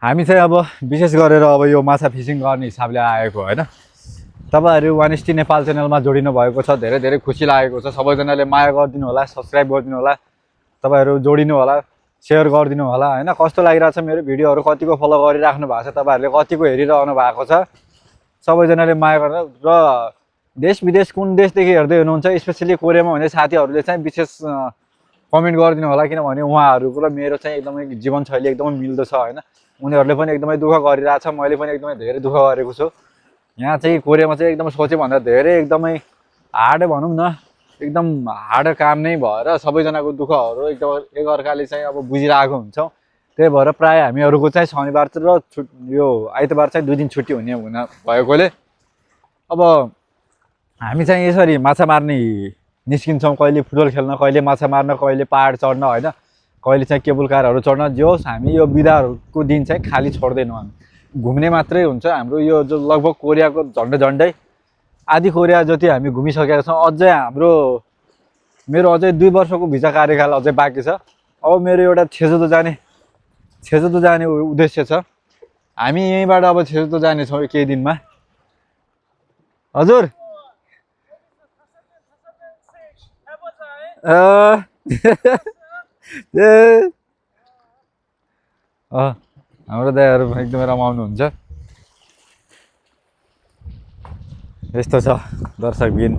हामी चाहिँ अब विशेष गरेर अब यो माछा फिसिङ गर्ने हिसाबले आएको होइन। तपाईँहरू वान स्टी नेपाल च्यानलमा जोडिनु भएको छ, धेरै धेरै खुसी लागेको छ। सबैजनाले माया गरिदिनु होला, सब्सक्राइब गरिदिनु होला, तपाईँहरू जोडिनु होला, सेयर गरिदिनु होला होइन। कस्तो लागिरहेछ मेरो भिडियोहरू, कतिको फलो गरिराख्नु भएको छ, तपाईँहरूले कतिको हेरिरहनु भएको छ, सबैजनाले माया गरेर। र देश विदेश कुन देशदेखि हेर्दै हुनुहुन्छ, स्पेसली कोरियामा हुने साथीहरूले चाहिँ विशेष कमेन्ट गरिदिनु होला, किनभने उहाँहरूको र मेरो चाहिँ एकदमै जीवनशैली एकदमै मिल्दो छ होइन। उनीहरूले पनि एकदमै दुःख गरिरहेछ, मैले पनि एकदमै धेरै दुःख गरेको छु। यहाँ चाहिँ कोरियामा चाहिँ एकदमै सोचेभन्दा धेरै एकदमै हार्ड भनौँ न, एकदम हार्ड काम नै भएर सबैजनाको दुःखहरू एकदम एकअर्काले चाहिँ अब बुझिरहेको हुन्छौँ। त्यही भएर प्रायः हामीहरूको चाहिँ शनिबार र यो आइतबार चाहिँ 2 दिन छुट्टी हुन भएकोले अब हामी चाहिँ यसरी माछा मार्ने निस्किन्छौँ। कहिले फुटबल खेल्न, कहिले माछा मार्न, कहिले पहाड चढ्न होइन, कहिले चाहिँ केबल कारहरू चढ्न। जो हामी यो बिदाहरूको दिन चाहिँ खाली छोड्दैनौँ, हामी घुम्ने मात्रै हुन्छ हाम्रो। यो जो लगभग कोरियाको झन्डै आधी कोरिया जति हामी घुमिसकेका छौँ। अझै मेरो अझै 2 वर्षको भिजा कार्यकाल अझै बाँकी छ। अब मेरो एउटा छेजुदो जाने उद्देश्य छ। हामी यहीँबाट अब छेजुदो जानेछौँ केही दिनमा। हजुर हाम्रो दाइहरू एकदमै रमाउनुहुन्छ। यस्तो छ दर्शकबिन।